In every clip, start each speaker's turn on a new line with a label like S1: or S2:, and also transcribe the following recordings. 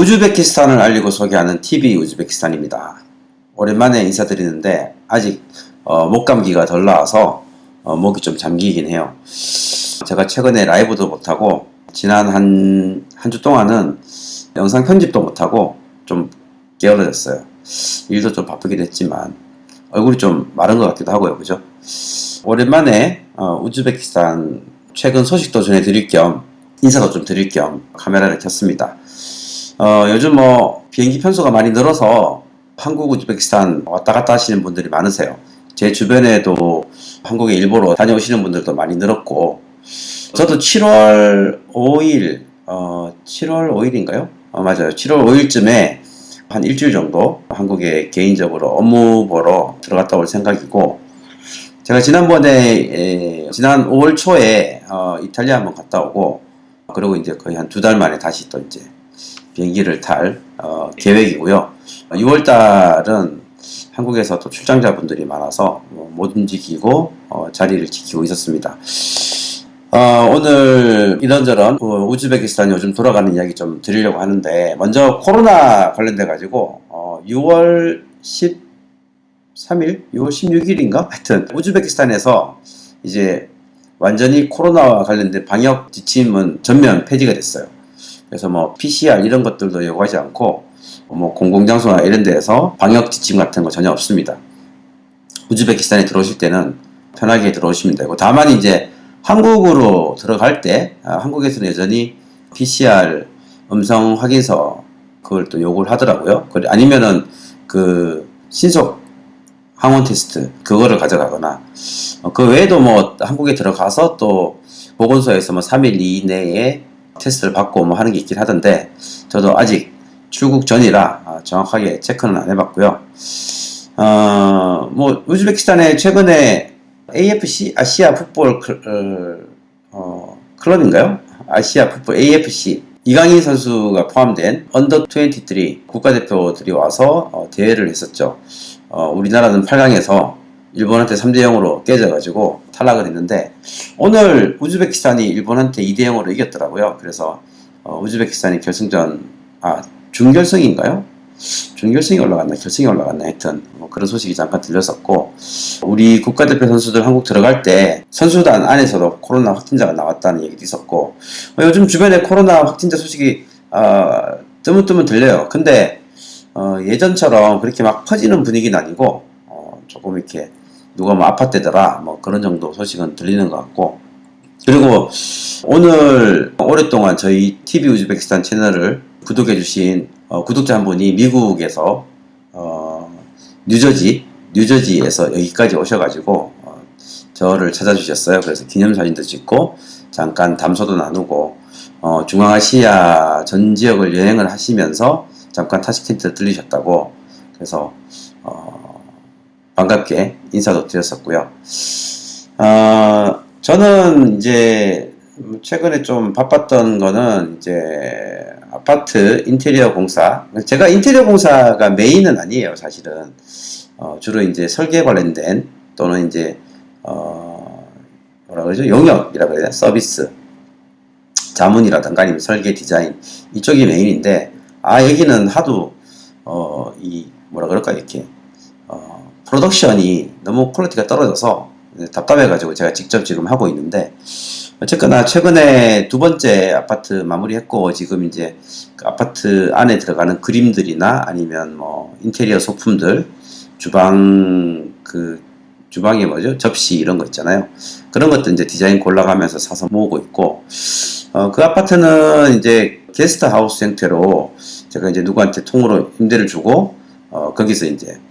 S1: 우즈베키스탄을 알리고 소개하는 TV 우즈베키스탄입니다. 오랜만에 인사드리는데 아직 목감기가 덜 나와서 목이 좀 잠기긴 해요. 제가 최근에 라이브도 못하고 지난 한 주 동안은 영상 편집도 못하고 좀 게을러졌어요. 일도 좀 바쁘긴 했지만 얼굴이 좀 마른 것 같기도 하고요. 그죠? 오랜만에 우즈베키스탄 최근 소식도 전해드릴 겸 인사도 좀 드릴 겸 카메라를 켰습니다. 요즘 비행기 편수가 많이 늘어서 한국, 우즈베키스탄 왔다 갔다 하시는 분들이 많으세요. 제 주변에도 한국에 일보러 다녀오시는 분들도 많이 늘었고, 저도 7월 5일, 7월 5일인가요? 맞아요. 7월 5일쯤에 한 일주일 정도 한국에 개인적으로 업무 보러 들어갔다 올 생각이고, 제가 지난 5월 초에 이탈리아 한번 갔다 오고, 그리고 이제 거의 한 2달 만에 다시 또 이제 비행기를 탈 계획이고요. 6월달은 한국에서 또 출장자분들이 많아서 못 움직이고 자리를 지키고 있었습니다. 오늘 이런저런 우즈베키스탄 요즘 돌아가는 이야기 좀 드리려고 하는데, 먼저 코로나 관련돼 가지고 6월 13일, 6월 16일인가? 하여튼 우즈베키스탄에서 이제 완전히 코로나와 관련된 방역 지침은 전면 폐지가 됐어요. 그래서 PCR 이런 것들도 요구하지 않고 공공장소나 이런 데에서 방역 지침 같은 거 전혀 없습니다. 우즈베키스탄에 들어오실 때는 편하게 들어오시면 되고, 다만 이제 한국으로 들어갈 때 한국에서는 여전히 PCR 음성 확인서 그걸 또 요구를 하더라고요. 아니면은 그 신속 항원 테스트 그거를 가져가거나, 그 외에도 한국에 들어가서 또 보건소에서 3일 이내에 테스트를 받고 하는 게 있긴 하던데, 저도 아직 출국 전이라 정확하게 체크는 안 해봤고요. 우즈베키스탄에 최근에 AFC 아시아 풋볼 클럽인가요? 아시아 풋볼 AFC 이강인 선수가 포함된 언더 23 국가대표들이 와서 대회를 했었죠. 우리나라는 8강에서 일본한테 3대0으로 깨져가지고 탈락을 했는데, 오늘 우즈베키스탄이 일본한테 2대0으로 이겼더라고요. 그래서 우즈베키스탄이 준결승인가요? 준결승이 올라갔나 결승이 올라갔나 하여튼 그런 소식이 잠깐 들렸었고, 우리 국가대표 선수들 한국 들어갈 때 선수단 안에서도 코로나 확진자가 나왔다는 얘기도 있었고, 요즘 주변에 코로나 확진자 소식이 뜨문뜨문 들려요. 근데 예전처럼 그렇게 막 퍼지는 분위기는 아니고 조금 이렇게 누가 아팠대더라 그런 정도 소식은 들리는 것 같고, 그리고 오늘 오랫동안 저희 TV 우즈베키스탄 채널을 구독해주신 구독자 한 분이 미국에서 뉴저지에서 여기까지 오셔가지고 저를 찾아주셨어요. 그래서 기념사진도 찍고 잠깐 담소도 나누고 중앙아시아 전 지역을 여행을 하시면서 잠깐 타시켄트 들리셨다고, 그래서 반갑게 인사도 드렸었고요. 저는 이제 최근에 좀 바빴던 거는 이제 아파트 인테리어 공사. 제가 인테리어 공사가 메인은 아니에요, 사실은. 주로 이제 설계 관련된 또는 이제 뭐라 그러죠? 용역이라 그래야 되나? 서비스, 자문이라든가 아니면 설계 디자인 이쪽이 메인인데, 여기는 하도 뭐라 그럴까 이렇게 프로덕션이 너무 퀄리티가 떨어져서 답답해가지고 제가 직접 지금 하고 있는데, 어쨌거나 최근에 2번째 아파트 마무리했고, 지금 이제 그 아파트 안에 들어가는 그림들이나 아니면 인테리어 소품들, 주방에 접시 이런 거 있잖아요. 그런 것도 이제 디자인 골라가면서 사서 모으고 있고, 그 아파트는 이제 게스트 하우스 형태로 제가 이제 누구한테 통으로 임대를 주고 거기서 이제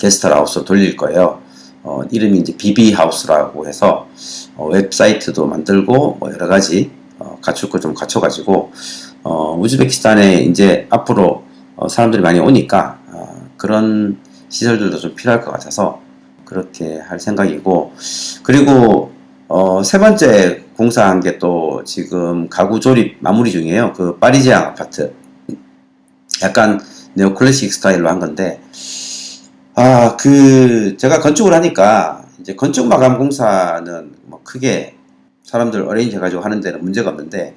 S1: 게스트 하우스로 돌릴 거예요. 이름이 이제 비비하우스라고 해서 웹사이트도 만들고 여러 가지 갖출 거 좀 갖춰가지고, 우즈베키스탄에 이제 앞으로 사람들이 많이 오니까 그런 시설들도 좀 필요할 것 같아서 그렇게 할 생각이고, 그리고 3번째 공사한 게 또 지금 가구 조립 마무리 중이에요. 그 파리지앙 아파트, 약간 네오클래식 스타일로 한 건데, 제가 건축을 하니까 이제 건축 마감 공사는 크게 사람들 어레인지 해가지고 하는 데는 문제가 없는데,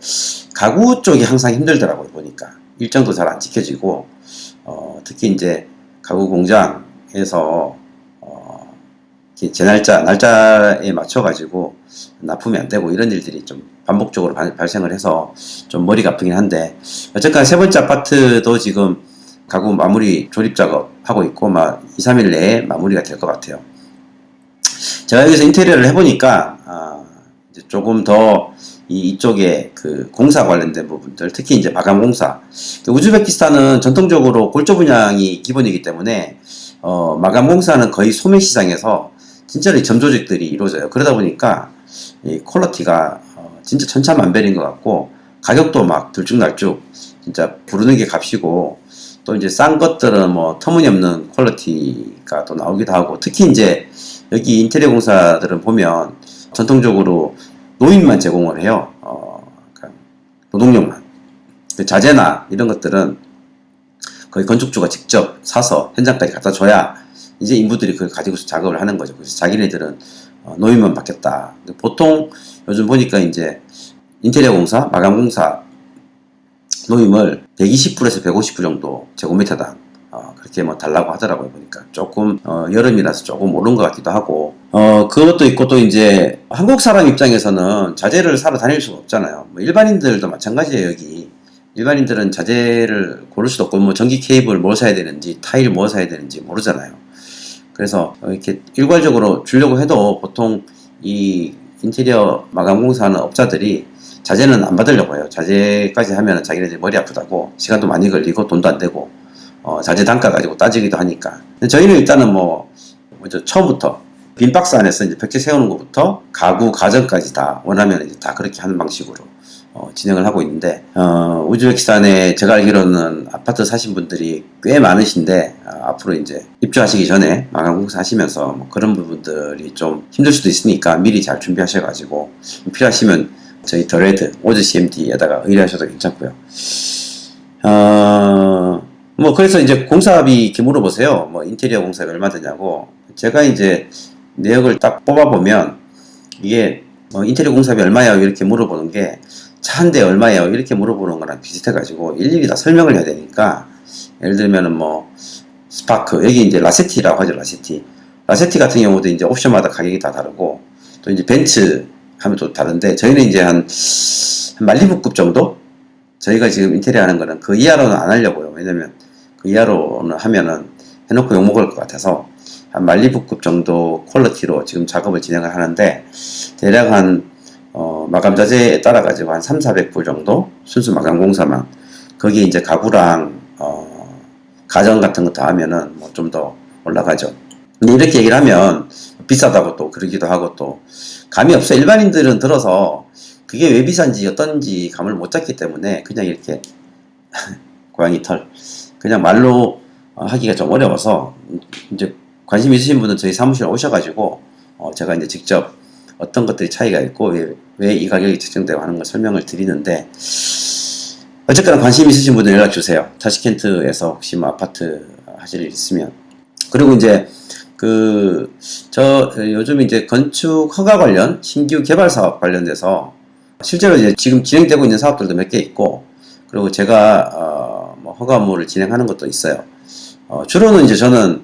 S1: 가구 쪽이 항상 힘들더라고요, 보니까. 일정도 잘 안 지켜지고, 특히 이제 가구 공장에서 제 날짜에 맞춰가지고 납품이 안 되고 이런 일들이 좀 반복적으로 발생을 해서 좀 머리가 아프긴 한데, 어쨌든 세 번째 아파트도 지금 가구 마무리 조립 작업 하고 있고, 막 2, 3일 내에 마무리가 될 것 같아요. 제가 여기서 인테리어를 해보니까, 이제 조금 더 이쪽에 그 공사 관련된 부분들, 특히 이제 마감 공사. 우즈베키스탄은 전통적으로 골조 분양이 기본이기 때문에, 마감 공사는 거의 소매 시장에서 진짜로 이 점조직들이 이루어져요. 그러다 보니까 이 퀄리티가 진짜 천차만별인 것 같고, 가격도 막 들쭉날쭉 진짜 부르는 게 값이고, 또 이제 싼 것들은 뭐 터무니없는 퀄리티가 또 나오기도 하고, 특히 이제 여기 인테리어 공사들은 보면 전통적으로 노인만 제공을 해요. 그러니까 노동력만. 자재나 이런 것들은 거의 건축주가 직접 사서 현장까지 갖다 줘야 이제 인부들이 그걸 가지고서 작업을 하는 거죠. 그래서 자기네들은 노임만 받겠다. 보통 요즘 보니까 이제 인테리어 공사, 마감 공사 노임을 120불에서 150불 정도 제곱미터당 그렇게 뭐 달라고 하더라고요. 보니까 조금 여름이라서 조금 오른 것 같기도 하고, 그것도 있고, 또 이제 한국 사람 입장에서는 자재를 사러 다닐 수가 없잖아요. 뭐 일반인들도 마찬가지예요. 여기 일반인들은 자재를 고를 수도 없고, 뭐 전기 케이블 뭐 사야 되는지, 타일 뭐 사야 되는지 모르잖아요. 그래서 이렇게 일괄적으로 주려고 해도 보통 이 인테리어 마감 공사하는 업자들이 자재는 안 받으려고 해요. 자재까지 하면 자기네들이 머리 아프다고, 시간도 많이 걸리고 돈도 안 되고, 자재 단가 가지고 따지기도 하니까. 근데 저희는 일단은 먼저 처음부터 빈 박스 안에서 이제 벽지 세우는 것부터 가구 가전까지 다 원하면 이제 다 그렇게 하는 방식으로 진행을 하고 있는데, 우즈베키스탄에 제가 알기로는 아파트 사신 분들이 꽤 많으신데, 앞으로 이제 입주하시기 전에 마감 공사 하시면서 뭐 그런 부분들이 좀 힘들 수도 있으니까 미리 잘 준비하셔가지고 필요하시면 저희 더레드 오즈 CMD에다가 의뢰하셔도 괜찮고요. 뭐 그래서 이제 공사비 이렇게 물어보세요. 뭐 인테리어 공사비 얼마 드냐고. 제가 이제 내역을 딱 뽑아보면 이게 인테리어 공사비 얼마예요? 이렇게 물어보는 게 차 한 대 얼마예요? 이렇게 물어보는 거랑 비슷해가지고 일일이 다 설명을 해야 되니까, 예를 들면은 뭐 스파크, 여기 이제 라세티라고 하죠. 라세티 같은 경우도 이제 옵션마다 가격이 다 다르고, 또 이제 벤츠 하면 또 다른데, 저희는 이제 한 말리부급 정도? 저희가 지금 인테리어 하는 거는 그 이하로는 안 하려고요. 왜냐면 그 이하로는 하면은 해놓고 욕먹을 것 같아서 한 말리부급 정도 퀄리티로 지금 작업을 진행을 하는데, 대략 한 마감 자재에 따라 가지고 한 3,400불 정도, 순수 마감 공사만. 거기에 이제 가구랑 가전 같은 거 다 하면은 뭐 좀 더 올라가죠. 근데 이렇게 얘기를 하면 비싸다고 또 그러기도 하고, 또 감이 없어요. 일반인들은 들어서 그게 왜 비싼지 어떤지 감을 못 잡기 때문에 그냥 이렇게 고양이 털 그냥 말로 하기가 좀 어려워서, 이제 관심 있으신 분은 저희 사무실에 오셔가지고 제가 이제 직접 어떤 것들이 차이가 있고 왜 이 가격이 책정되고 하는 걸 설명을 드리는데, 어쨌거나 관심 있으신 분들 연락 주세요. 타시켄트에서 혹시 뭐 아파트 하실 일 있으면. 그리고 이제 저 요즘 이제 건축 허가 관련 신규 개발 사업 관련돼서 실제로 이제 지금 진행되고 있는 사업들도 몇 개 있고, 그리고 제가 뭐 허가업무를 진행하는 것도 있어요. 주로는 이제 저는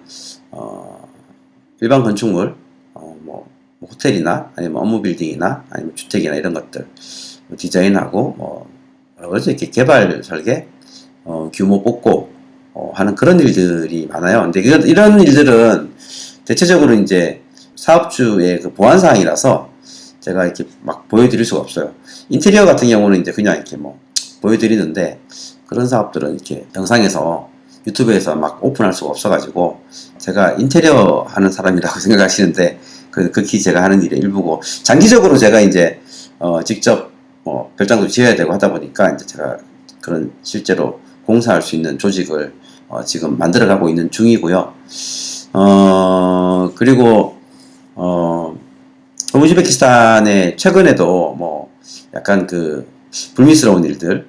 S1: 일반 건축물, 뭐 호텔이나 아니면 업무 빌딩이나 아니면 주택이나 이런 것들 디자인하고 뭐 여러 가지 이렇게 개발 설계, 규모 뽑고 하는 그런 일들이 많아요. 근데 이런 일들은 대체적으로 이제 사업주의 그 보안 사항이라서 제가 이렇게 막 보여드릴 수가 없어요. 인테리어 같은 경우는 이제 그냥 이렇게 뭐 보여드리는데, 그런 사업들은 이렇게 영상에서 유튜브에서 막 오픈할 수가 없어가지고, 제가 인테리어 하는 사람이라고 생각하시는데 극히 제가 하는 일의 일부고, 장기적으로 제가 이제 직접 별장도 지어야 되고 하다 보니까 이제 제가 그런 실제로 공사할 수 있는 조직을 지금 만들어가고 있는 중이고요. 그리고 우즈베키스탄에 최근에도 뭐 약간 그 불미스러운 일들,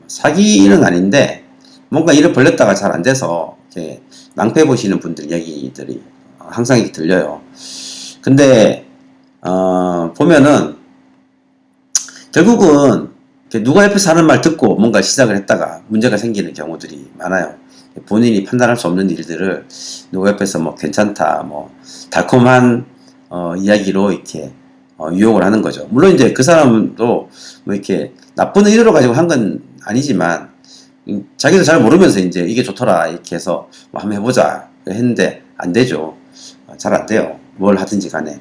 S1: 사기는 아닌데 뭔가 일을 벌렸다가 잘 안 돼서 이렇게 낭패 보시는 분들 얘기들이 항상 이렇게 들려요. 근데 보면은 결국은 누가 옆에서 하는 말 듣고 뭔가 시작을 했다가 문제가 생기는 경우들이 많아요. 본인이 판단할 수 없는 일들을 누가 옆에서 뭐 괜찮다, 뭐 달콤한 이야기로 이렇게 유혹을 하는 거죠. 물론 이제 그 사람도 뭐 이렇게 나쁜 의도로 가지고 한 건 아니지만 자기도 잘 모르면서 이제 이게 좋더라 이렇게 해서 뭐 한번 해보자 했는데 안 되죠. 잘 안 돼요. 뭘 하든지 간에.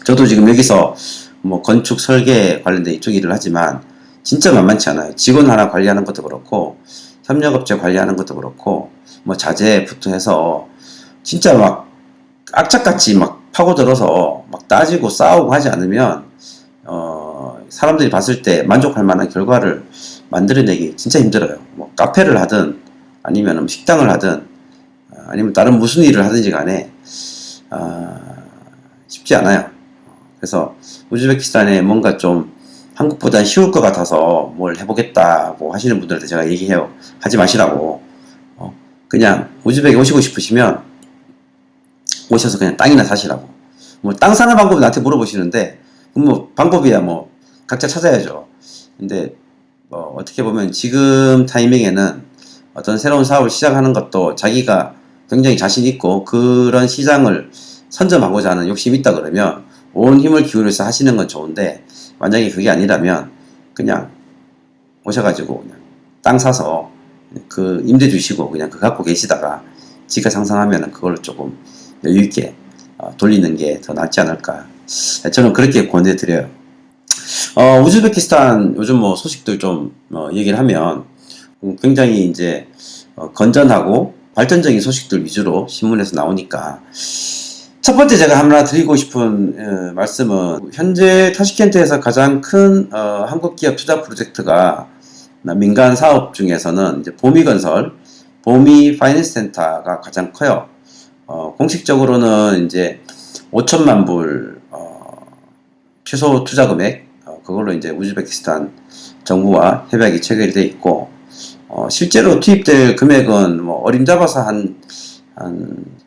S1: 저도 지금 여기서 뭐 건축 설계 관련된 이쪽 일을 하지만 진짜 만만치 않아요. 직원 하나 관리하는 것도 그렇고 협력업체 관리하는 것도 그렇고 뭐 자재부터 해서 진짜 막 악착같이 막 파고들어서 막 따지고 싸우고 하지 않으면 사람들이 봤을 때 만족할 만한 결과를 만들어내기 진짜 힘들어요. 뭐 카페를 하든 아니면 식당을 하든 아니면 다른 무슨 일을 하든지 간에 쉽지 않아요. 그래서 우즈베키스탄에 뭔가 좀 한국보단 쉬울 것 같아서 뭘 해보겠다고 하시는 분들한테 제가 얘기해요. 하지 마시라고. 그냥 우즈벡에 오시고 싶으시면 오셔서 그냥 땅이나 사시라고. 뭐 땅 사는 방법을 나한테 물어보시는데 뭐 방법이야 뭐 각자 찾아야죠. 근데 어떻게 보면 지금 타이밍에는 어떤 새로운 사업을 시작하는 것도 자기가 굉장히 자신 있고 그런 시장을 선점하고자 하는 욕심이 있다 그러면 온 힘을 기울여서 하시는 건 좋은데 만약에 그게 아니라면 그냥 오셔가지고 그냥 땅 사서 그 임대 주시고 그냥 그거 갖고 계시다가 지가 상승하면 그걸로 조금 여유있게 돌리는 게 더 낫지 않을까. 저는 그렇게 권해드려요. 우즈베키스탄 요즘 뭐 소식들 좀 얘기를 하면 굉장히 이제 건전하고 발전적인 소식들 위주로 신문에서 나오니까 첫 번째 제가 하나 드리고 싶은 말씀은 현재 타시켄트에서 가장 큰 한국 기업 투자 프로젝트가 민간 사업 중에서는 이제 보미건설, 보미 파이낸스 센터가 가장 커요. 공식적으로는 이제 5천만 불 최소 투자 금액 그걸로 이제 우즈베키스탄 정부와 협약이 체결돼 있고 실제로 투입될 금액은 뭐 어림잡아서 한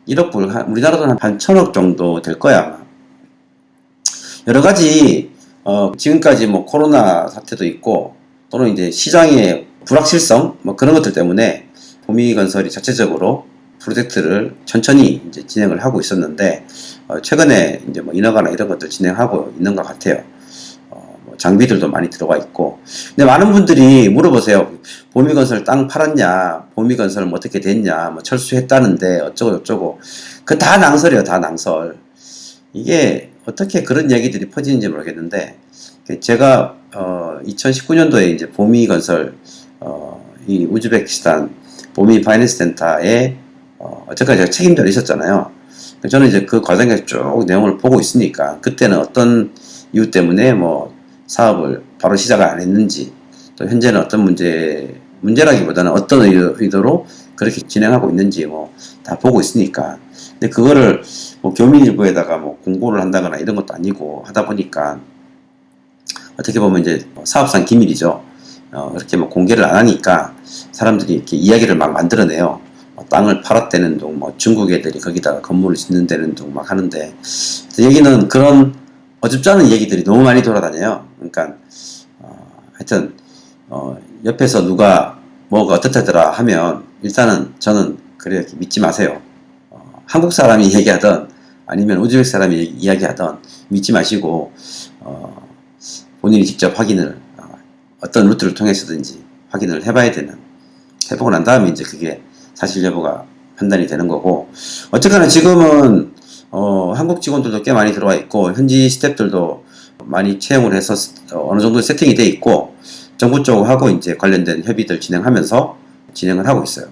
S1: 1억 불, 우리나라 돈 한 1,000억 정도 될 거야, 아마. 여러 가지, 지금까지 뭐 코로나 사태도 있고, 또는 이제 시장의 불확실성, 뭐 그런 것들 때문에 보미건설이 자체적으로 프로젝트를 천천히 이제 진행을 하고 있었는데, 최근에 이제 뭐 인허가나 이런 것들 진행하고 있는 것 같아요. 장비들도 많이 들어가 있고. 근데 많은 분들이 물어보세요. 보미건설 땅 팔았냐? 보미건설 뭐 어떻게 됐냐? 뭐 철수했다는데 어쩌고 저쩌고. 그 다 낭설이에요. 다 낭설. 이게 어떻게 그런 얘기들이 퍼지는지 모르겠는데 제가 2019년도에 이제 보미건설 이 우즈베키스탄 보미 파이낸스 센터에 어쨌까지 제가 책임자로 있었잖아요. 저는 이제 그 과정에서 쭉 내용을 보고 있으니까 그때는 어떤 이유 때문에 뭐 사업을 바로 시작을 안 했는지 또 현재는 어떤 문제라기보다는 어떤 의도로 그렇게 진행하고 있는지 뭐 다 보고 있으니까. 근데 그거를 뭐 교민일보에다가 뭐 공고를 한다거나 이런 것도 아니고 하다 보니까 어떻게 보면 이제 사업상 기밀이죠. 이렇게 뭐 공개를 안 하니까 사람들이 이렇게 이야기를 막 만들어내요. 땅을 팔았다는 둥, 뭐 중국 애들이 거기다가 건물을 짓는다는 둥 막 하는데 여기는 그런 어줍지 않은 얘기들이 너무 많이 돌아다녀요. 그러니까 하여튼 옆에서 누가 뭐가 어떻다더라 하면 일단은 저는 그래 이렇게 믿지 마세요. 한국 사람이 얘기하던 아니면 우즈벡 사람이 이야기하던 믿지 마시고 본인이 직접 확인을 어떤 루트를 통해서든지 확인을 해봐야 되는 해보고 난 다음에 이제 그게 사실 여부가 판단이 되는 거고 어쨌거나 지금은 한국 직원들도 꽤 많이 들어와 있고 현지 스태프들도 많이 채용을 해서 어느 정도 세팅이 돼 있고 정부 쪽하고 이제 관련된 협의들 진행하면서 진행을 하고 있어요.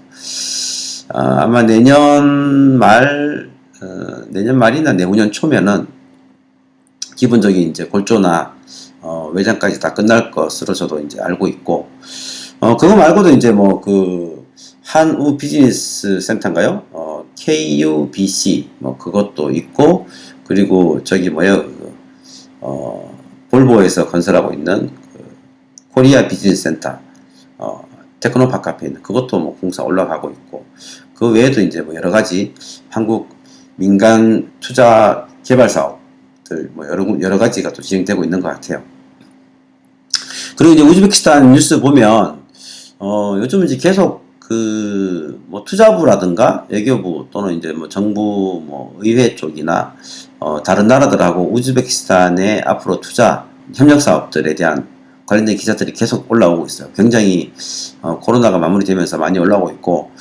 S1: 아마 내년 말이나 내후년 초면은 기본적인 이제 골조나 외장까지 다 끝날 것으로 저도 이제 알고 있고 그거 말고도 이제 뭐 그 한우 비즈니스 센터인가요? KUBC 뭐 그것도 있고 그리고 저기 뭐요 볼보에서 건설하고 있는 그 코리아 비즈니스 센터 테크노파크 앞에 있는 그것도 뭐 공사 올라가고 있고 그 외에도 이제 뭐 여러 가지 한국 민간 투자 개발 사업들 뭐 여러 가지가 또 진행되고 있는 것 같아요. 그리고 이제 우즈베키스탄 뉴스 보면 요즘 이제 계속 뭐 투자부라든가 외교부 또는 이제 뭐 정부 뭐 의회 쪽이나 다른 나라들하고 우즈베키스탄의 앞으로 투자 협력 사업들에 대한 관련된 기사들이 계속 올라오고 있어요. 굉장히 코로나가 마무리되면서 많이 올라오고 있고,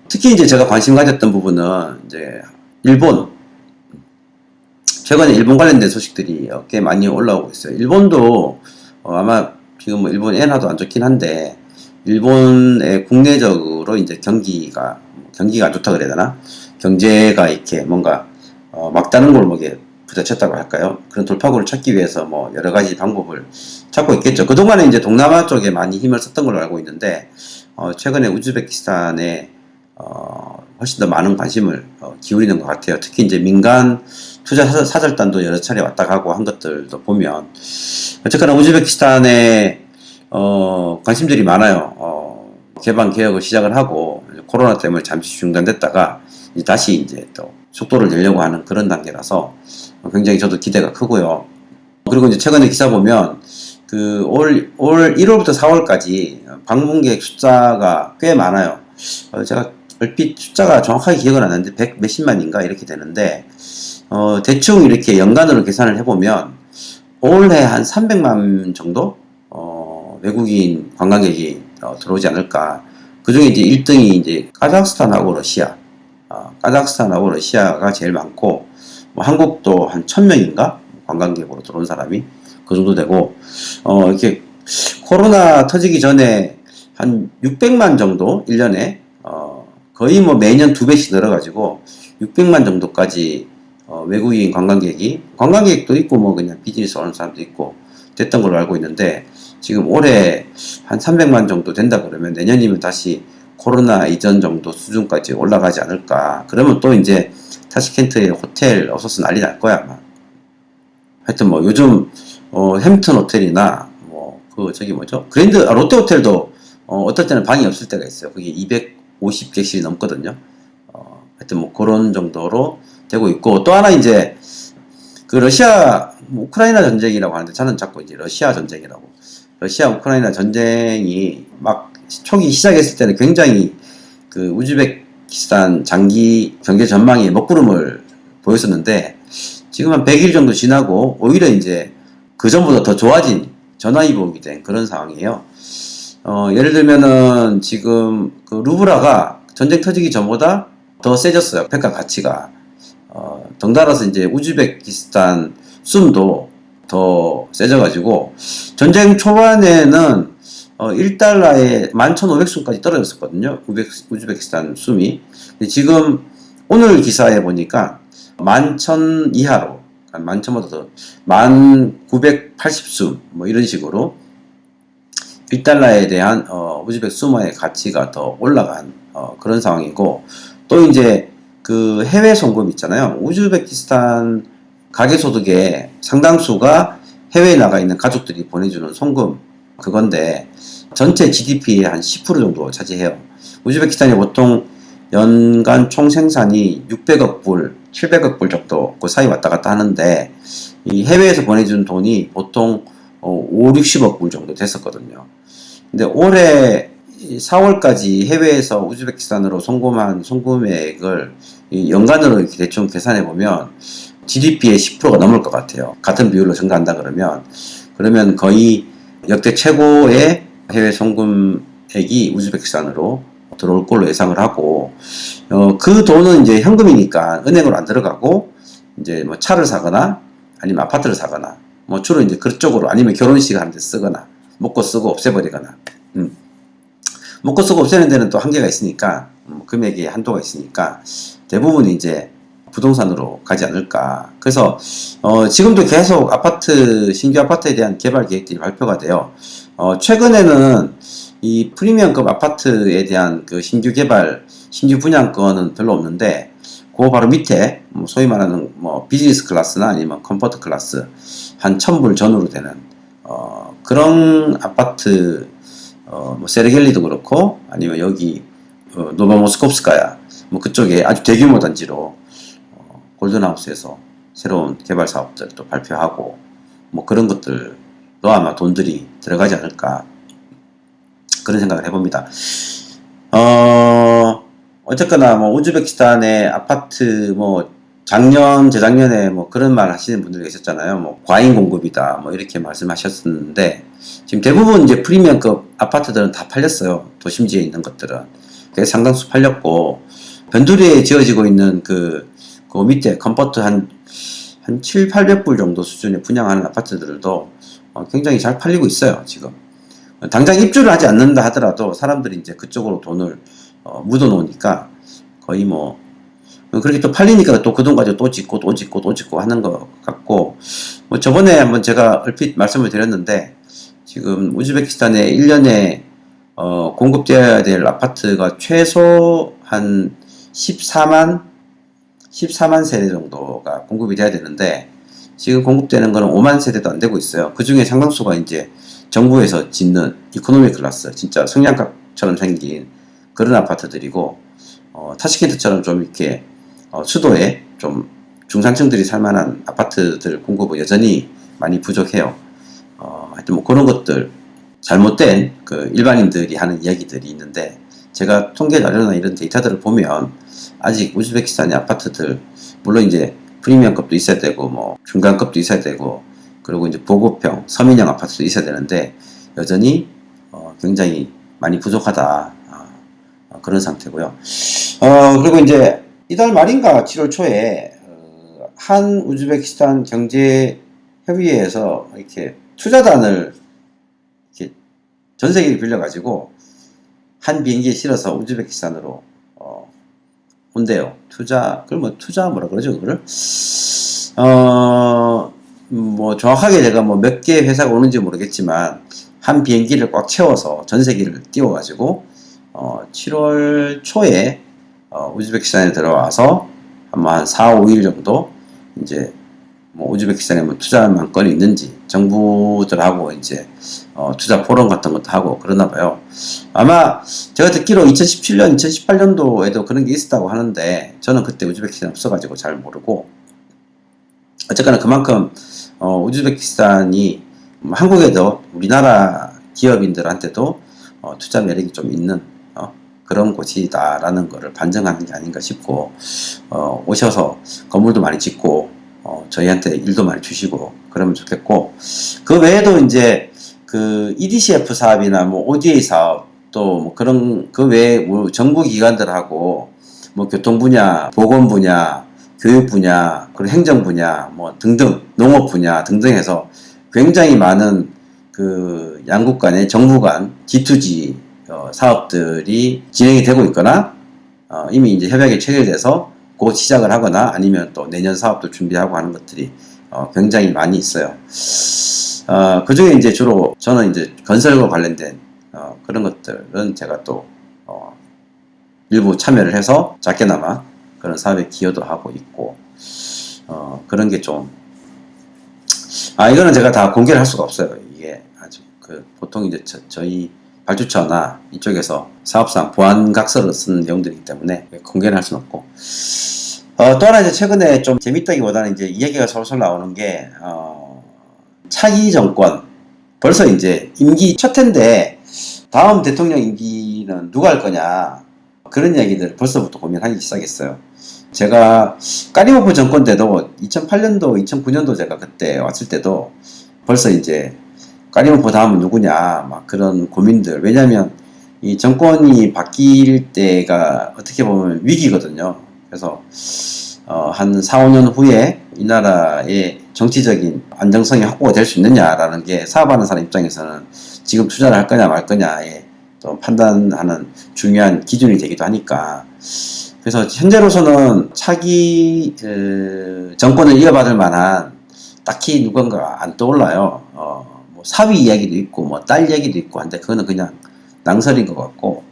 S1: 특히 이제 제가 관심 가졌던 부분은 이제 일본, 최근에 일본 관련된 소식들이 꽤 많이 올라오고 있어요. 일본도 아마 지금 뭐 일본 엔화도 안 좋긴 한데, 일본의 국내적으로 이제 경기가 안 좋다 그래야 되나? 경제가 이렇게 뭔가 막다른 골목에 부딪혔다고 할까요? 그런 돌파구를 찾기 위해서 뭐 여러 가지 방법을 찾고 있겠죠. 그동안에 이제 동남아 쪽에 많이 힘을 썼던 걸로 알고 있는데, 최근에 우즈베키스탄에 훨씬 더 많은 관심을 기울이는 것 같아요. 특히 이제 민간 투자 사절단도 여러 차례 왔다 가고 한 것들도 보면, 어쨌거나 우즈베키스탄에 관심들이 많아요. 개방 개혁을 시작을 하고 코로나 때문에 잠시 중단됐다가 다시 이제 또 속도를 내려고 하는 그런 단계라서 굉장히 저도 기대가 크고요. 그리고 이제 최근에 기사 보면 올 1월부터 4월까지 방문객 숫자가 꽤 많아요. 제가 얼핏 숫자가 정확하게 기억은 안 나는데 100 몇십만인가 이렇게 되는데, 대충 이렇게 연간으로 계산을 해보면 올해 한 300만 정도 외국인 관광객이 들어오지 않을까. 그 중에 이제 1등이 이제 카자흐스탄하고 러시아, 카자흐스탄하고 러시아가 제일 많고, 뭐 한국도 한 1000명인가 관광객으로 들어온 사람이 그 정도 되고, 이렇게 코로나 터지기 전에 한 600만 정도 1년에 거의 뭐 매년 2배씩 늘어가지고 600만 정도까지 외국인 관광객도 있고 뭐 그냥 비즈니스 오는 사람도 있고 됐던 걸로 알고 있는데, 지금 올해 한 300만 정도 된다 그러면 내년이면 다시 코로나 이전 정도 수준까지 올라가지 않을까. 그러면 또 이제 타시켄트의 호텔 없어서 난리 날 거야 아마. 하여튼 뭐 요즘 햄튼 호텔이나 뭐 저기 뭐죠, 롯데 호텔도 어떨 때는 방이 없을 때가 있어요. 그게 250객실이 넘거든요. 하여튼 뭐 그런 정도로 되고 있고, 또 하나 이제 러시아 우크라이나 전쟁이라고 하는데 저는 자꾸 이제 러시아 전쟁이라고, 러시아 우크라이나 전쟁이 막 초기 시작했을 때는 굉장히 우즈베키스탄 장기 경제 전망이 먹구름을 보였었는데, 지금 한 100일 정도 지나고 오히려 이제 그 전보다 더 좋아진 전화위복이 된 그런 상황이에요. 예를 들면은 지금 루브라가 전쟁 터지기 전보다 더 세졌어요. 평가 가치가. 덩달아서 이제 우즈베키스탄 쏨도 더 세져가지고, 전쟁 초반에는 1달러에 11,500쏨까지 떨어졌었거든요. 우즈베키스탄 쏨이. 지금 오늘 기사에 보니까 11,000 이하로, 11,000보다 더 1,980쏨 뭐 이런 식으로 1달러에 대한 우즈벡 쏨의 가치가 더 올라간 그런 상황이고, 또 이제 해외 송금 있잖아요. 우즈베키스탄 가계소득의 상당수가 해외에 나가 있는 가족들이 보내주는 송금, 그건데 전체 GDP의 한 10% 정도 차지해요. 우즈베키스탄이 보통 연간 총생산이 600억 불, 700억 불 정도 그 사이 왔다 갔다 하는데, 이 해외에서 보내준 돈이 보통 5, 60억 불 정도 됐었거든요. 근데 올해 4월까지 해외에서 우즈베키스탄으로 송금한 송금액을 연간으로 이렇게 대충 계산해 보면 GDP의 10%가 넘을 것 같아요. 같은 비율로 증가한다 그러면 거의 역대 최고의 해외 송금액이 우즈베키스탄으로 들어올 걸로 예상을 하고, 그 돈은 이제 현금이니까 은행으로 안 들어가고 이제 뭐 차를 사거나 아니면 아파트를 사거나 뭐 주로 이제 그쪽으로, 아니면 결혼식 하는 데 쓰거나 먹고 쓰고 없애버리거나. 먹고 쓰고 없애는 데는 또 한계가 있으니까, 금액이 한도가 있으니까 대부분 이제 부동산으로 가지 않을까. 그래서 지금도 계속 신규 아파트에 대한 개발 계획들이 발표가 돼요. 최근에는 이 프리미엄급 아파트에 대한 신규 개발, 신규 분양권은 별로 없는데, 그 바로 밑에 소위 말하는 뭐 비즈니스 클래스나 아니면 컴포트 클래스 한 1000불 전후로 되는 그런 아파트, 뭐 세르겔리도 그렇고 아니면 여기 노바모스콥스카야 뭐 그쪽에 아주 대규모 단지로 골든하우스에서 새로운 개발 사업들 또 발표하고 뭐 그런 것들 아마 돈들이 들어가지 않을까 그런 생각을 해봅니다. 어쨌거나 뭐 우즈베키스탄의 아파트 뭐 작년 재작년에 뭐 그런 말 하시는 분들이 계셨잖아요. 뭐 과잉 공급이다 뭐 이렇게 말씀하셨었는데 지금 대부분 이제 프리미엄급 아파트들은 다 팔렸어요. 도심지에 있는 것들은 상당수 팔렸고 변두리에 지어지고 있는 그 밑에 컴포트 한 7, 800불 정도 수준에 분양하는 아파트들도 굉장히 잘 팔리고 있어요. 지금 당장 입주를 하지 않는다 하더라도 사람들이 이제 그쪽으로 돈을 묻어 놓으니까 거의 뭐 그렇게 또 팔리니까 또 그 돈 가지고 또 짓고 또 짓고 또 짓고 하는 것 같고 뭐 저번에 한번 제가 얼핏 말씀을 드렸는데 지금 우즈베키스탄에 1년에 공급되어야 될 아파트가 최소 한 14만 세대 정도가 공급이 돼야 되는데 지금 공급되는 거는 5만 세대도 안 되고 있어요. 그 중에 상당수가 이제 정부에서 짓는 이코노미 클래스, 진짜 성냥갑처럼 생긴 그런 아파트들이고, 타시켄트처럼 좀 이렇게, 수도에 좀 중산층들이 살만한 아파트들 공급은 여전히 많이 부족해요. 하여튼 뭐 그런 것들, 잘못된 그 일반인들이 하는 이야기들이 있는데, 제가 통계 자료나 이런 데이터들을 보면, 아직 우즈베키스탄의 아파트들, 물론 이제 프리미엄급도 있어야 되고, 뭐, 중간급도 있어야 되고, 그리고 이제 보급형, 서민형 아파트도 있어야 되는데, 여전히, 굉장히 많이 부족하다. 그런 상태고요. 그리고 이제, 이달 말인가 7월 초에, 한 우즈베키스탄 경제협의회에서 이렇게 투자단을 이렇게 전 세계를 빌려가지고, 한 비행기에 실어서 우즈베키스탄으로, 온대요. 그걸 뭐, 뭐라 그러죠, 그거를? 뭐, 정확하게 제가 뭐 몇 개 회사가 오는지 모르겠지만, 한 비행기를 꽉 채워서 전 세계를 띄워가지고, 7월 초에, 우즈베키스탄에 들어와서, 한 4, 5일 정도, 이제, 뭐, 우즈베키스탄에 뭐 투자할 만건이 있는지, 정부들하고 이제, 투자 포럼 같은 것도 하고 그러나 봐요. 아마 제가 듣기로 2017년, 2018년도에도 그런 게 있었다고 하는데 저는 그때 우즈베키스탄 없어가지고 잘 모르고 어쨌거나 그만큼 우즈베키스탄이 한국에도 우리나라 기업인들한테도 투자 매력이 좀 있는 그런 곳이다라는 거를 반증하는 게 아닌가 싶고 오셔서 건물도 많이 짓고 저희한테 일도 많이 주시고 그러면 좋겠고 그 외에도 이제 그 EDCF 사업이나 뭐 ODA 사업 또 뭐 그런 그 외에 뭐 정부 기관들하고 뭐 교통 분야, 보건 분야, 교육 분야, 그리고 행정 분야 뭐 등등 농업 분야 등등 해서 굉장히 많은 그 양국 간의 정부 간 G2G 사업들이 진행이 되고 있거나 이미 이제 협약이 체결돼서 곧 시작을 하거나 아니면 또 내년 사업도 준비하고 하는 것들이 굉장히 많이 있어요. 그 중에 이제 주로 저는 이제 건설과 관련된 그런 것들은 제가 또 일부 참여를 해서 작게나마 그런 사업에 기여도 하고 있고 그런 게 좀 이거는 제가 다 공개를 할 수가 없어요. 이게 아주 보통 이제 저희 발주처나 이쪽에서 사업상 보안각서를 쓴 내용들이기 때문에 공개를 할 수는 없고 또 하나 이제 최근에 좀 재밌다기보다는 이제 이야기가 솔솔 나오는 게 차기 정권 벌써 이제 임기 첫 해인데 다음 대통령 임기는 누가 할 거냐 그런 이야기들 벌써부터 고민하기 시작했어요. 제가 까리모프 정권 때도 2008년도 2009년도 제가 그때 왔을 때도 벌써 이제 까리모프 다음은 누구냐 막 그런 고민들 왜냐면 이 정권이 바뀔 때가 어떻게 보면 위기거든요. 그래서 한 4, 5년 후에 이 나라의 정치적인 안정성이 확보가 될 수 있느냐라는 게 사업하는 사람 입장에서는 지금 투자를 할 거냐 말 거냐에 또 판단하는 중요한 기준이 되기도 하니까 그래서 현재로서는 차기 정권을 이어받을 만한 딱히 누군가 안 떠올라요. 뭐 사위 이야기도 있고 뭐 딸 이야기도 있고 한데 그거는 그냥 낭설인 것 같고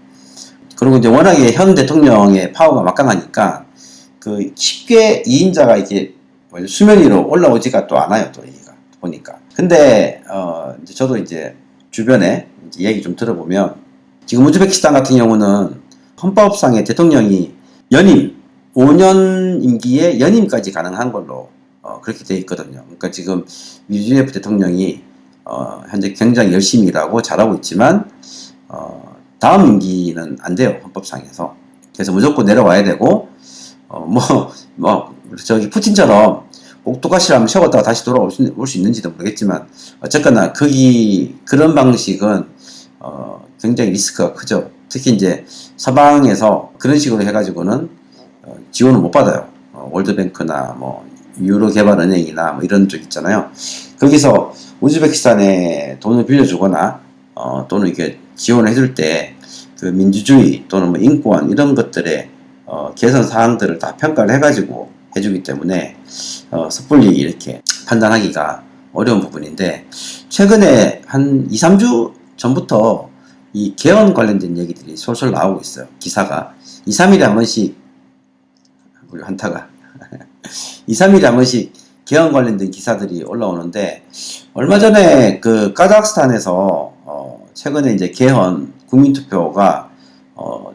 S1: 그리고 이제 워낙에 현 대통령의 파워가 막강하니까 그 쉽게 2인자가 이렇게 수면 위로 올라오지가 또 않아요. 또 얘기가 보니까. 근데 이제 저도 이제 주변에 이제 얘기 좀 들어보면 지금 우즈베키스탄 같은 경우는 헌법상의 대통령이 연임 5년 임기에 연임까지 가능한 걸로 그렇게 돼 있거든요. 그러니까 지금 미즈예프 대통령이 현재 굉장히 열심히 일하고 잘하고 있지만 다음 임기는 안 돼요, 헌법상에서. 그래서 무조건 내려와야 되고 저기 푸틴처럼 꼭두가시라면 쉬었다가 다시 돌아올 수 있는지도 모르겠지만 어쨌거나 그런 방식은 굉장히 리스크가 크죠. 특히 이제 서방에서 그런 식으로 해가지고는 지원을 못 받아요. 월드뱅크나 뭐 유로개발은행이나 뭐 이런 쪽 있잖아요. 거기서 우즈베키스탄에 돈을 빌려주거나 또는 이렇게 지원을 해줄 때 그 민주주의 또는 뭐 인권 이런 것들의 개선 사항들을 다 평가를 해가지고 해주기 때문에 섣불리 이렇게 판단하기가 어려운 부분인데, 최근에 한 2, 3주 전부터 이 개헌 관련된 얘기들이 솔솔 나오고 있어요. 기사가 2, 3일에 한 번씩 우리 한타가 2, 3일에 한 번씩 개헌 관련된 기사들이 올라오는데, 얼마 전에 그 카자흐스탄에서 최근에 이제 개헌 국민투표가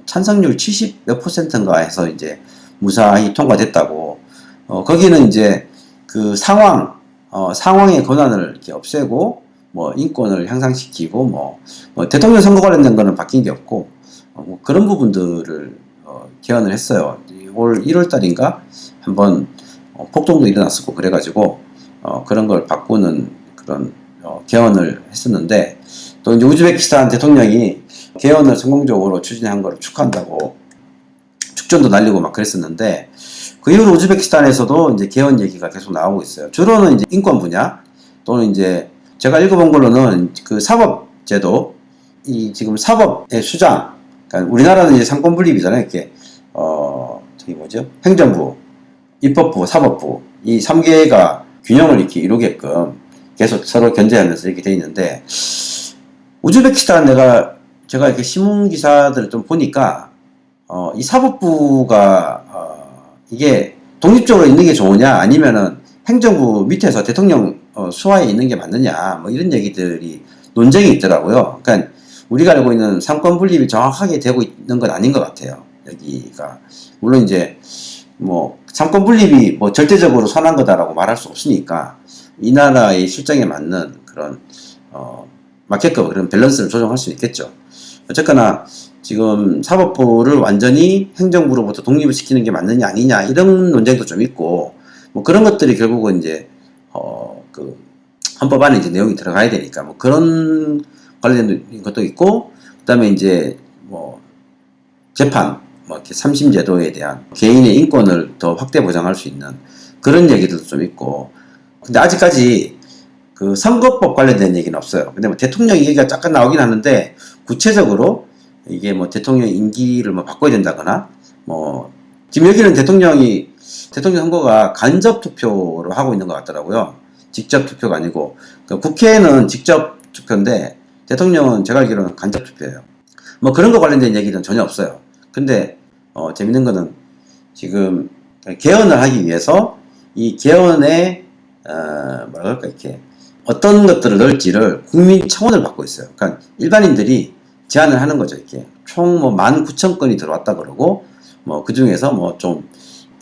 S1: 찬성률 70 몇 %인가 해서 이제 무사히 통과됐다고. 거기는 이제 그 상황의 권한을 이렇게 없애고 뭐 인권을 향상시키고 뭐 대통령 선거 관련된 거는 바뀐 게 없고 뭐 그런 부분들을 개헌을 했어요. 올 1월 달인가 한번 폭동도 일어났었고 그래가지고 그런 걸 바꾸는 그런 개헌을 했었는데, 또 이제 우즈베키스탄 대통령이 개헌을 성공적으로 추진한 걸 축하한다고 축전도 날리고 막 그랬었는데, 그 이후로 우즈베키스탄에서도 이제 개헌 얘기가 계속 나오고 있어요. 주로는 이제 인권 분야 또는 이제 제가 읽어본 걸로는 그 사법제도, 이 지금 사법의 수장, 그러니까 우리나라는 이제 상권 분립이잖아요. 이렇게 저기 뭐죠? 행정부, 입법부, 사법부 이 3개가 균형을 이렇게 이루게끔 계속 서로 견제하면서 이렇게 돼 있는데, 우즈베키스탄 제가 이렇게 신문 기사들을 좀 보니까 이 사법부가 이게 독립적으로 있는 게 좋으냐 아니면은 행정부 밑에서 대통령 수하에 있는 게 맞느냐 뭐 이런 얘기들이 논쟁이 있더라고요. 그러니까 우리가 알고 있는 상권 분립이 정확하게 되고 있는 건 아닌 것 같아요. 여기가 물론 이제 뭐 상권 분립이 뭐 절대적으로 선한 거다라고 말할 수 없으니까 이 나라의 실정에 맞는 그런 맞게끔 그런 밸런스를 조정할 수 있겠죠. 어쨌거나 지금 사법부를 완전히 행정부로부터 독립을 시키는 게 맞느냐 아니냐 이런 논쟁도 좀 있고, 뭐 그런 것들이 결국은 이제 그 헌법 안에 이제 내용이 들어가야 되니까 뭐 그런 관련된 것도 있고, 그다음에 이제 뭐 재판 뭐 이렇게 삼심 제도에 대한 개인의 인권을 더 확대 보장할 수 있는 그런 얘기들도 좀 있고. 근데 아직까지 그 선거법 관련된 얘기는 없어요. 근데 뭐 대통령 얘기가 잠깐 나오긴 하는데, 구체적으로 이게 뭐 대통령 임기를 뭐 바꿔야 된다거나 뭐 지금 여기는 대통령 선거가 간접 투표로 하고 있는 것 같더라고요. 직접 투표가 아니고. 그러니까 국회는 직접 투표인데 대통령은 제가 알기로는 간접 투표예요. 뭐 그런 거 관련된 얘기는 전혀 없어요. 근데 재밌는 거는 지금 개헌을 하기 위해서 이 개헌에 뭐라 그럴까, 이렇게 어떤 것들을 넣을지를 국민청원을 받고 있어요. 그러니까 일반인들이 제안을 하는 거죠. 이렇게 총 뭐 19,000건이 들어왔다 그러고, 뭐 그 중에서 뭐 좀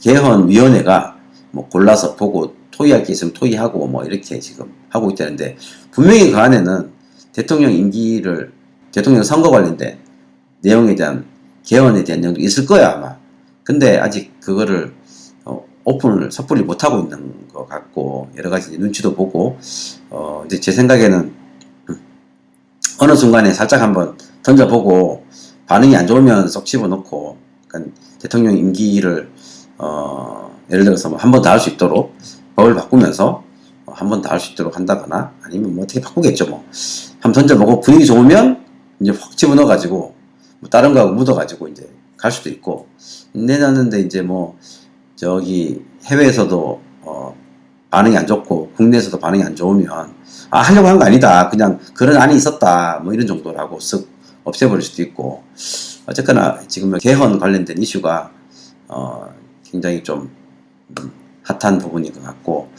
S1: 개헌위원회가 뭐 골라서 보고 토의할 게 있으면 토의하고 뭐 이렇게 지금 하고 있다는데, 분명히 그 안에는 대통령 선거 관련된 내용에 대한 개헌에 대한 내용도 있을 거야 아마. 근데 아직 그거를 오픈을 섣불리 못하고 있는 것 같고, 여러 가지 눈치도 보고 이제 제 생각에는 어느 순간에 살짝 한번 던져보고 반응이 안 좋으면 쏙 집어넣고, 그러니까 대통령 임기를 예를 들어서 뭐 한 번 더 할 수 있도록 법을 바꾸면서 한 번 더 할 수 있도록 한다거나, 아니면 뭐 어떻게 바꾸겠죠. 뭐 한번 던져보고 분위기 좋으면 이제 확 집어넣어가지고 뭐 다른 거하고 묻어가지고 이제 갈 수도 있고. 내놨는데 이제 뭐 저기 해외에서도 반응이 안 좋고 국내에서도 반응이 안 좋으면 하려고 한 거 아니다, 그냥 그런 안이 있었다 뭐 이런 정도라고 쓱 없애버릴 수도 있고. 어쨌거나 지금 개헌 관련된 이슈가 굉장히 좀 핫한 부분인 것 같고,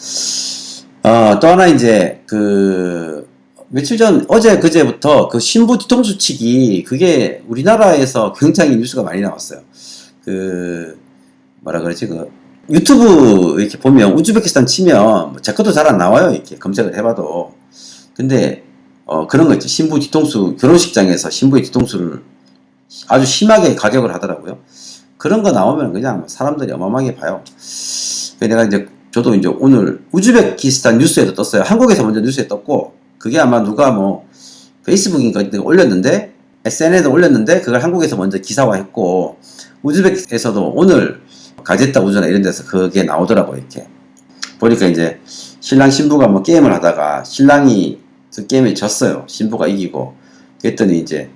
S1: 또 하나 이제 그 며칠 전 어제 그제부터 그 신부 뒤통수 치기, 그게 우리나라에서 굉장히 뉴스가 많이 나왔어요. 그 뭐라 그러지, 그 유튜브 이렇게 보면 우즈베키스탄 치면 뭐 제 것도 잘 안 나와요. 이렇게 검색을 해봐도 근데 그런 거 있죠. 신부 뒤통수, 결혼식장에서 신부의 뒤통수를 아주 심하게 가격을 하더라고요. 그런 거 나오면 그냥 사람들이 어마어마하게 봐요. 그래서 내가 이제 저도 이제 오늘 우즈베키스탄 뉴스에도 떴어요. 한국에서 먼저 뉴스에 떴고, 그게 아마 누가 뭐 페이스북인가 올렸는데, SNS에도 올렸는데, 그걸 한국에서 먼저 기사화했고, 우즈베키에서도 오늘 가제타 우즈나 이런 데서 그게 나오더라고요. 이렇게 보니까 이제 신랑 신부가 뭐 게임을 하다가 신랑이 그 게임에 졌어요. 신부가 이기고. 그랬더니 이제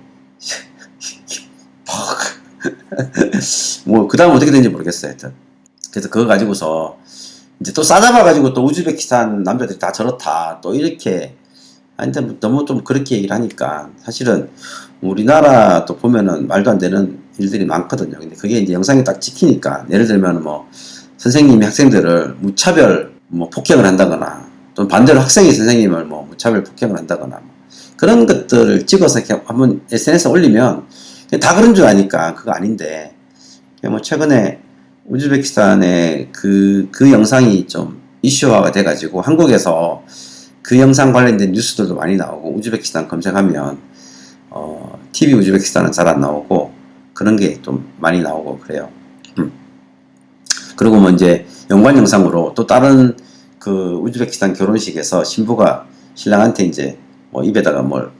S1: 뭐 그 다음 어떻게 되는지 모르겠어요. 하여튼 그래서 그거 가지고서 이제 또 싸잡아가지고 또 우즈베키스탄 남자들이 다 저렇다 또 이렇게 하여튼 너무 좀 그렇게 얘기를 하니까 사실은 우리나라 또 보면은 말도 안 되는 일들이 많거든요. 근데 그게 이제 영상에 딱 찍히니까 예를 들면 뭐 선생님이 학생들을 무차별 뭐 폭행을 한다거나 또 반대로 학생이 선생님을 뭐 무차별 폭행을 한다거나 뭐 그런 것들을 찍어서 이렇게 한번 SNS에 올리면 다 그런 줄 아니까 그거 아닌데 뭐 최근에 우즈베키스탄의 그 영상이 좀 이슈화가 돼가지고 한국에서 그 영상 관련된 뉴스들도 많이 나오고 우즈베키스탄 검색하면 TV 우즈베키스탄은 잘 안 나오고 그런 게 좀 많이 나오고 그래요. 그리고 뭐 이제 연관 영상으로 또 다른 그 우즈베키스탄 결혼식에서 신부가 신랑한테 이제 뭐 입에다가 뭐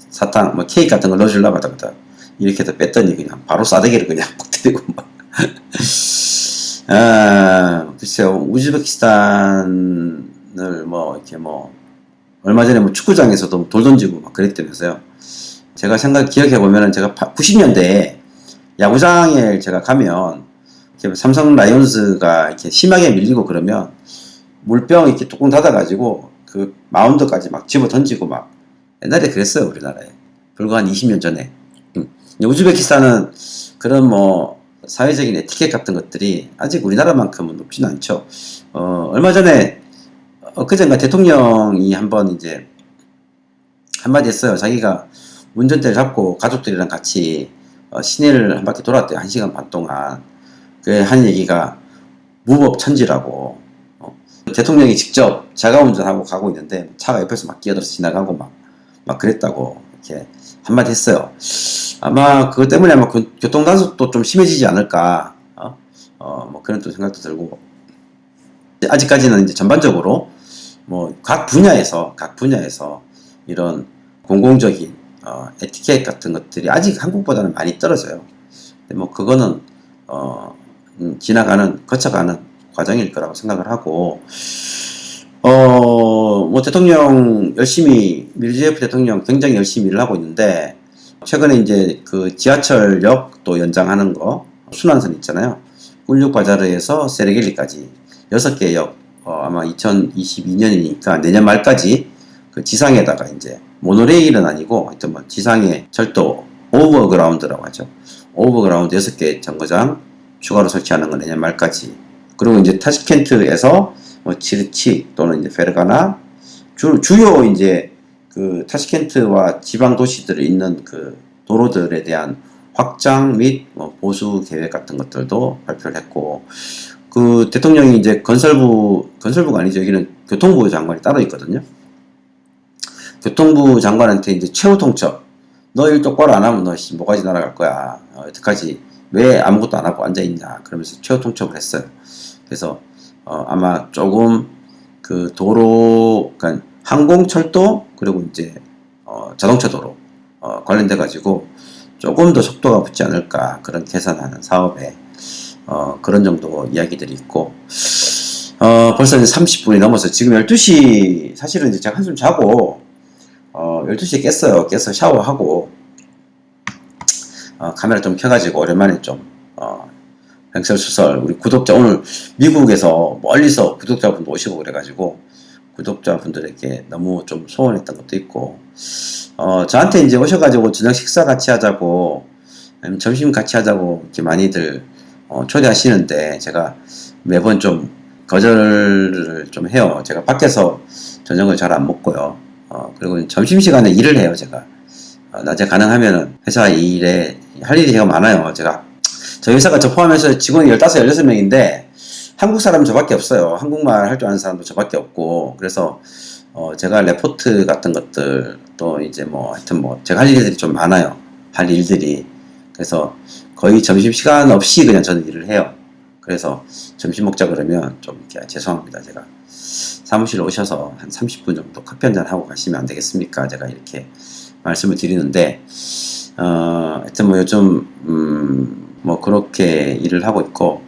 S1: 사탕 뭐 케이크 같은 걸 넣어주려고 하다가 이렇게 해서 뺐더니 그냥 바로 싸대기를 그냥 막 때리고 막 글쎄요 우즈베키스탄을 뭐 이렇게 뭐 얼마 전에 뭐 축구장에서도 돌 던지고 막 그랬다면서요. 제가 기억해 보면은 제가 90년대에 야구장에 제가 가면 삼성 라이온즈가 이렇게 심하게 밀리고 그러면 물병 이렇게 뚜껑 닫아가지고 그 마운드까지 막 집어 던지고 막 옛날에 그랬어요 우리나라에. 불과 한 20년 전에. 우즈베키스탄은 그런 뭐 사회적인 에티켓 같은 것들이 아직 우리나라만큼은 높지는 않죠. 얼마 전에 그전가 대통령이 한번 이제 한마디 했어요. 자기가 운전대를 잡고 가족들이랑 같이 시내를 한 바퀴 돌았대요. 1시간 반 동안. 그 한 얘기가 무법천지라고. 대통령이 직접 자가 운전하고 가고 있는데 차가 옆에서 막 끼어들어서 지나가고 막 그랬다고 이렇게 한마디 했어요. 아마 그것 때문에 아마 교통단속도 좀 심해지지 않을까. 뭐 그런 또 생각도 들고. 아직까지는 이제 전반적으로 뭐 각 분야에서 이런 공공적인 에티켓 같은 것들이 아직 한국보다는 많이 떨어져요. 근데 뭐 그거는 거쳐가는 과정일 거라고 생각을 하고, 뭐 대통령 미르지예프 대통령 굉장히 열심히 일을 하고 있는데, 최근에 이제 그 지하철역 또 연장하는 거, 순환선 있잖아요. 울류과자르에서 세르겔리까지 6개 역, 아마 2022년이니까 내년 말까지 그 지상에다가 이제 모노레일은 아니고 하여튼 뭐 지상에 철도 오버그라운드라고 하죠. 오버그라운드 6개 정거장 추가로 설치하는 건 내년 말까지. 그리고 이제 타시켄트에서 뭐 치르치 또는 이제 페르가나 주요 이제 그 타시켄트와 지방 도시들이 있는 그 도로들에 대한 확장 및 뭐 보수 계획 같은 것들도 발표를 했고, 그 대통령이 이제 건설부가 아니죠. 여기는 교통부 장관이 따로 있거든요. 교통부 장관한테 이제 최후 통첩, 너 일 똑바로 안 하면 너 뭐가지 날아갈 거야. 여태까지 왜 아무것도 안 하고 앉아 있냐. 그러면서 최후 통첩을 했어요. 그래서 아마 조금 그 도로, 그러니까 항공철도 그리고 이제 자동차 도로 관련돼 가지고 조금 더 속도가 붙지 않을까 그런 계산하는 사업에 그런 정도 이야기들이 있고, 벌써 이제 30분이 넘어서 지금 12시, 사실은 이제 제가 한숨 자고 12시에 깼어요. 깨서 샤워하고 카메라 좀 켜가지고 오랜만에 좀 횡설수설 우리 구독자, 오늘 미국에서 멀리서 구독자분들 오시고 그래가지고 구독자분들에게 너무 좀 소원했던 것도 있고, 저한테 이제 오셔가지고 저녁 식사 같이 하자고 아니면 점심 같이 하자고 이렇게 많이들 초대하시는데 제가 매번 좀 거절을 좀 해요. 제가 밖에서 저녁을 잘 안 먹고요. 그리고 점심시간에 일을 해요. 제가 낮에 가능하면은 회사 일에 할 일이 제가 많아요. 저희 회사가 저 포함해서 직원이 15, 16명인데 한국 사람은 저밖에 없어요. 한국말 할 줄 아는 사람도 저밖에 없고, 그래서 제가 레포트 같은 것들, 또 이제 뭐, 하여튼 뭐, 제가 할 일들이 좀 많아요. 할 일들이. 그래서 거의 점심시간 없이 그냥 저는 일을 해요. 그래서 점심 먹자 그러면 좀 이렇게 죄송합니다. 제가 사무실에 오셔서 한 30분 정도 커피 한잔 하고 가시면 안 되겠습니까? 제가 이렇게 말씀을 드리는데, 하여튼 뭐 요즘, 뭐 그렇게 일을 하고 있고,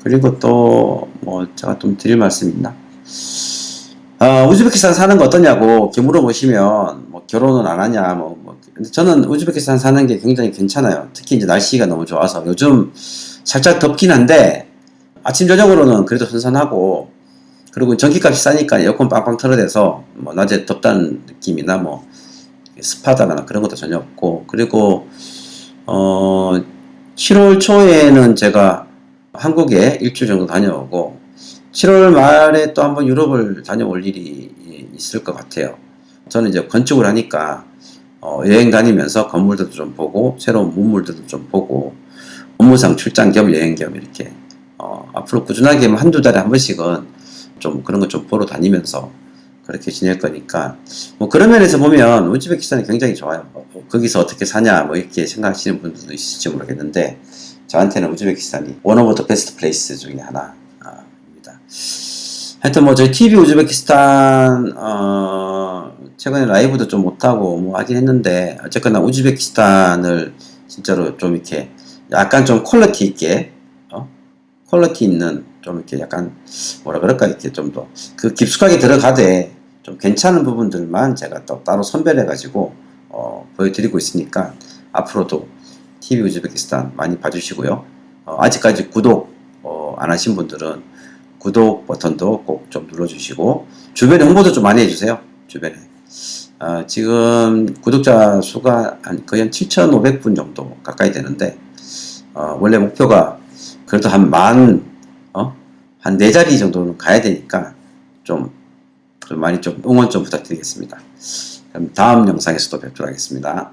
S1: 그리고 또 뭐 제가 좀 드릴 말씀 있나? 우즈베키스탄 사는 거 어떠냐고 이렇게 물어보시면, 뭐 결혼은 안 하냐, 근데 저는 우즈베키스탄 사는 게 굉장히 괜찮아요. 특히 이제 날씨가 너무 좋아서. 요즘 살짝 덥긴 한데, 아침, 저녁으로는 그래도 선선하고, 그리고 전기값이 싸니까 에어컨 빵빵 틀어대서, 뭐 낮에 덥다는 느낌이나 뭐, 습하다거나 그런 것도 전혀 없고, 그리고, 7월 초에는 제가 한국에 일주일 정도 다녀오고, 7월 말에 또 한번 유럽을 다녀올 일이 있을 것 같아요. 저는 이제 건축을 하니까 여행 다니면서 건물들도 좀 보고 새로운 문물들도 좀 보고 업무상 출장 겸 여행 겸 이렇게 앞으로 꾸준하게 한두 달에 한 번씩은 좀 그런 거 좀 보러 다니면서 그렇게 지낼 거니까 뭐 그런 면에서 보면 우즈베키스탄이 굉장히 좋아요. 거기서 어떻게 사냐 뭐 이렇게 생각하시는 분들도 있을지 모르겠는데 저한테는 우즈베키스탄이 원 오브 더 베스트 플레이스 중에 하나. 하여튼 뭐 저희 TV 우즈베키스탄 최근에 라이브도 좀 못하고 뭐 하긴 했는데 어쨌거나 우즈베키스탄을 진짜로 좀 이렇게 약간 좀 퀄리티 있게 퀄리티 있는 좀 이렇게 약간 뭐라 그럴까 이렇게 좀 더 그 깊숙하게 들어가되 좀 괜찮은 부분들만 제가 또 따로 선별해 가지고 보여드리고 있으니까 앞으로도 TV 우즈베키스탄 많이 봐주시고요. 아직까지 구독 안 하신 분들은 구독 버튼도 꼭 좀 눌러주시고 주변에 홍보도 좀 많이 해주세요. 주변에 지금 구독자 수가 거의 한 7,500분 정도 가까이 되는데 원래 목표가 그래도 한 4자리 정도는 가야 되니까 좀 많이 좀 응원 좀 부탁드리겠습니다. 그럼 다음 영상에서도 뵙도록 하겠습니다.